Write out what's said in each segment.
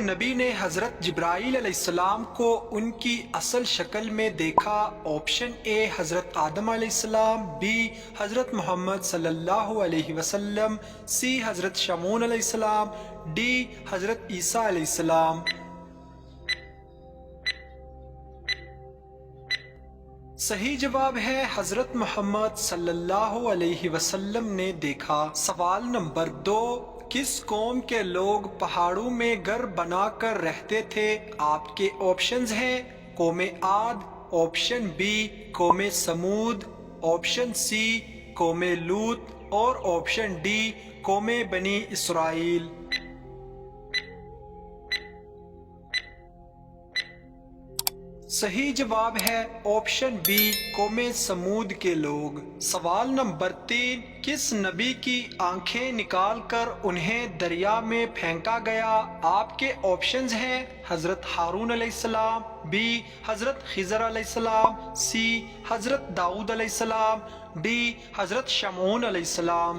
نبی نے حضرت جبرائیل علیہ السلام کو ان کی اصل شکل میں دیکھا؟ آپشن اے حضرت آدم علیہ السلام، بی حضرت محمد صلی اللہ علیہ وسلم، سی حضرت شمعون علیہ السلام، ڈی حضرت عیسیٰ علیہ السلام۔ صحیح جواب ہے حضرت محمد صلی اللہ علیہ وسلم نے دیکھا۔ سوال نمبر 2، کس قوم کے لوگ پہاڑوں میں گھر بنا کر رہتے تھے؟ آپ کے آپشنز ہیں قوم عاد، آپشن بی قوم سمود، آپشن سی قوم لوط اور آپشن ڈی قوم بنی اسرائیل۔ صحیح جواب ہے آپشن بی قوم سمود کے لوگ۔ سوال نمبر 3، کس نبی کی آنکھیں نکال کر انہیں دریا میں پھینکا گیا؟ آپ کے آپشنز ہیں حضرت ہارون علیہ السلام، بی حضرت خضر علیہ السلام، سی حضرت داؤد علیہ السلام، ڈی حضرت شمعون علیہ السلام۔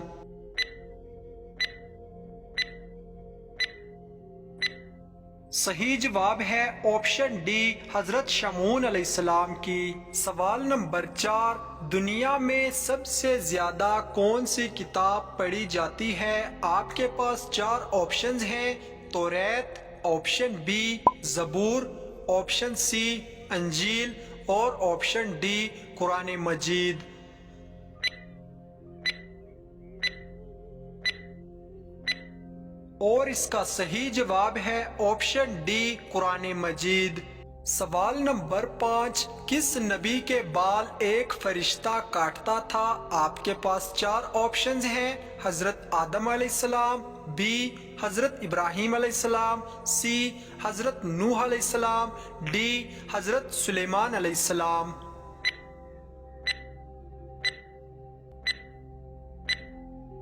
صحیح جواب ہے آپشن ڈی حضرت شمعون علیہ السلام کی۔ سوال نمبر 4، دنیا میں سب سے زیادہ کون سی کتاب پڑھی جاتی ہے؟ آپ کے پاس 4 آپشنز ہیں توریت، آپشن بی زبور، آپشن سی انجیل اور آپشن ڈی قرآن مجید۔ اور اس کا صحیح جواب ہے آپشن ڈی قرآن مجید۔ سوال نمبر 5، کس نبی کے بال ایک فرشتہ کاٹتا تھا؟ آپ کے پاس 4 آپشنز ہیں حضرت آدم علیہ السلام، بی حضرت ابراہیم علیہ السلام، سی حضرت نوح علیہ السلام، ڈی حضرت سلیمان علیہ السلام۔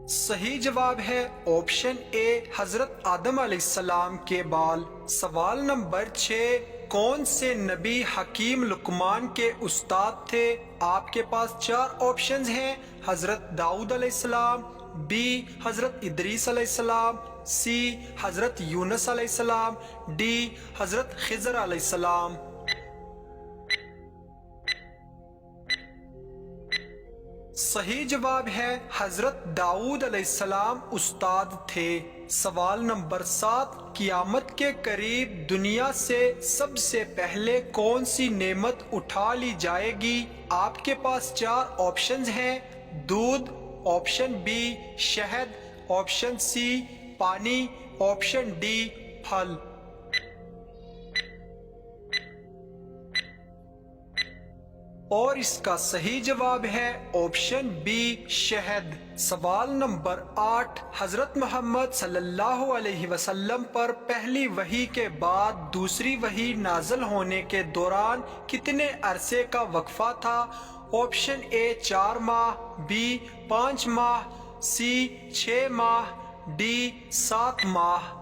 صحیح جواب ہے آپشن اے حضرت آدم علیہ السلام کے بال۔ سوال نمبر 6، کون سے نبی حکیم لقمان کے استاد تھے؟ آپ کے پاس 4 آپشنز ہیں حضرت داؤد علیہ السلام، بی حضرت ادریس علیہ السلام، سی حضرت یونس علیہ السلام، ڈی حضرت خضر علیہ السلام۔ صحیح جواب ہے حضرت داؤد علیہ السلام استاد تھے۔ سوال نمبر 7، قیامت کے قریب دنیا سے سب سے پہلے کون سی نعمت اٹھا لی جائے گی؟ آپ کے پاس 4 آپشنز ہیں دودھ، آپشن بی شہد، آپشن سی پانی، آپشن ڈی پھل۔ اور اس کا صحیح جواب ہے آپشن بی شہد۔ سوال نمبر 8، حضرت محمد صلی اللہ علیہ وسلم پر پہلی وحی کے بعد دوسری وحی نازل ہونے کے دوران کتنے عرصے کا وقفہ تھا؟ آپشن اے 4 ماہ، بی 5 ماہ، سی 6 ماہ، ڈی 7 ماہ۔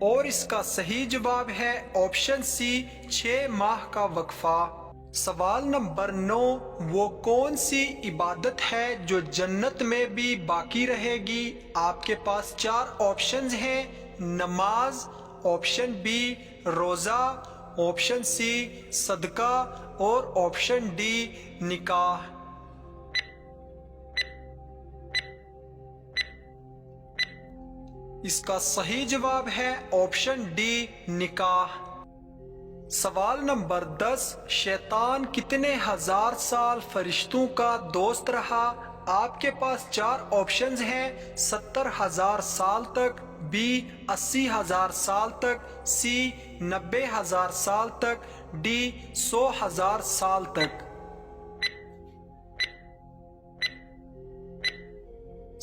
اور اس کا صحیح جواب ہے آپشن سی 6 ماہ کا وقفہ۔ سوال نمبر 9، وہ کون سی عبادت ہے جو جنت میں بھی باقی رہے گی؟ آپ کے پاس 4 آپشنز ہیں نماز، آپشن بی روزہ، آپشن سی صدقہ اور آپشن ڈی نکاح۔ اس کا صحیح جواب ہے آپشن ڈی نکاح۔ سوال نمبر 10، شیطان کتنے ہزار سال فرشتوں کا دوست رہا؟ آپ کے پاس 4 آپشنز ہیں 70,000 سال تک، بی 80,000 سال تک، سی 90,000 سال تک، ڈی 100,000 سال تک۔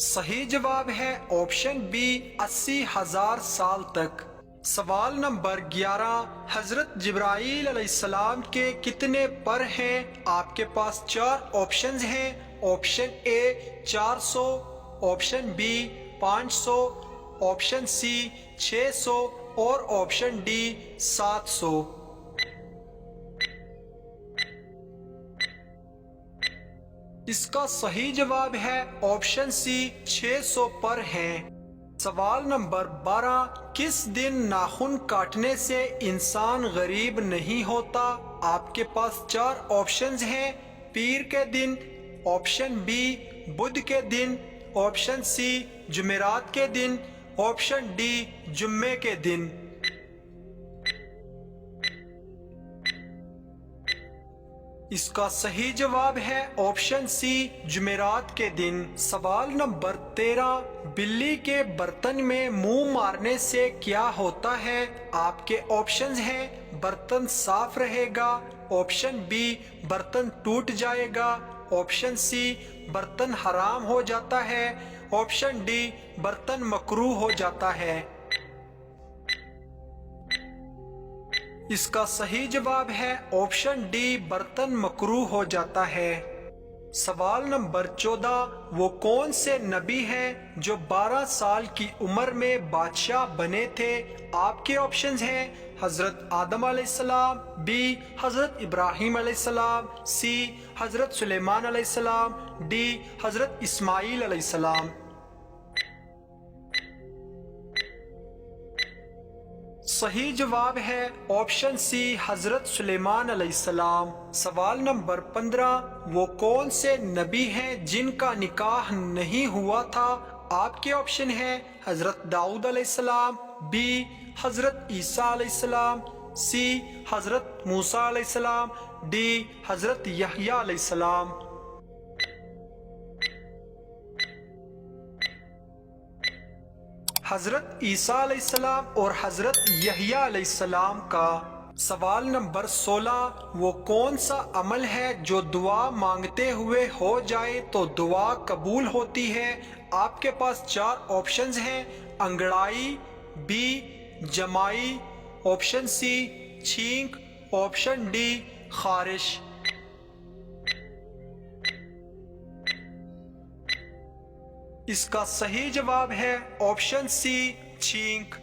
صحیح جواب ہے آپشن بی 80,000 سال تک۔ سوال نمبر 11، حضرت جبرائیل علیہ السلام کے کتنے پر ہیں؟ آپ کے پاس 4 آپشنز ہیں آپشن اے 400، آپشن بی 500، آپشن سی 600 اور آپشن ڈی 700۔ اس کا صحیح جواب ہے آپشن سی 600 پر ہیں۔ سوال نمبر 12، کس دن ناخن کاٹنے سے انسان غریب نہیں ہوتا؟ آپ کے پاس 4 آپشنز ہیں: پیر کے دن، آپشن بی بدھ کے دن، آپشن سی جمعرات کے دن، آپشن ڈی جمعے کے دن۔ اس کا صحیح جواب ہے آپشن سی جمعرات کے دن۔ سوال نمبر 13، بلی کے برتن میں منہ مارنے سے کیا ہوتا ہے؟ آپ کے آپشنز ہیں: برتن صاف رہے گا، آپشن بی برتن ٹوٹ جائے گا، آپشن سی برتن حرام ہو جاتا ہے، آپشن ڈی برتن مکروہ ہو جاتا ہے۔ اس کا صحیح جواب ہے آپشن ڈی برتن مکروہ ہو جاتا ہے۔ سوال نمبر 14، وہ کون سے نبی ہیں جو 12 سال کی عمر میں بادشاہ بنے تھے؟ آپ کے آپشنز ہیں: حضرت آدم علیہ السلام، بی حضرت ابراہیم علیہ السلام، سی حضرت سلیمان علیہ السلام، ڈی حضرت اسماعیل علیہ السلام۔ صحیح جواب ہے آپشن سی حضرت سلیمان علیہ السلام۔ سوال نمبر 15، وہ کون سے نبی ہیں جن کا نکاح نہیں ہوا تھا؟ آپ کے آپشن ہیں: حضرت داؤد علیہ السلام، بی حضرت عیسیٰ علیہ السلام، سی حضرت موسیٰ علیہ السلام، ڈی حضرت یحییٰ علیہ السلام۔ حضرت عیسیٰ علیہ السلام اور حضرت یحییٰ علیہ السلام کا۔ سوال نمبر 16، وہ کون سا عمل ہے جو دعا مانگتے ہوئے ہو جائے تو دعا قبول ہوتی ہے؟ آپ کے پاس 4 آپشنز ہیں: انگڑائی، بی جمائی، آپشن سی چھینک، آپشن ڈی خارش۔ اس کا صحیح جواب ہے آپشن سی چھینک۔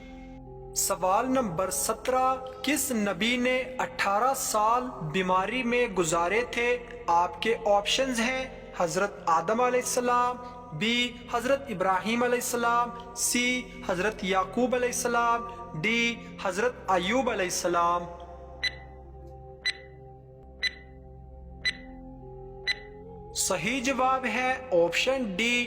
سوال نمبر 17، کس نبی نے 18 سال بیماری میں گزارے تھے؟ آپ کے آپشنز ہیں: حضرت آدم علیہ السلام، بی حضرت ابراہیم علیہ السلام، سی حضرت یعقوب علیہ السلام، ڈی حضرت ایوب علیہ السلام۔ صحیح جواب ہے آپشن ڈی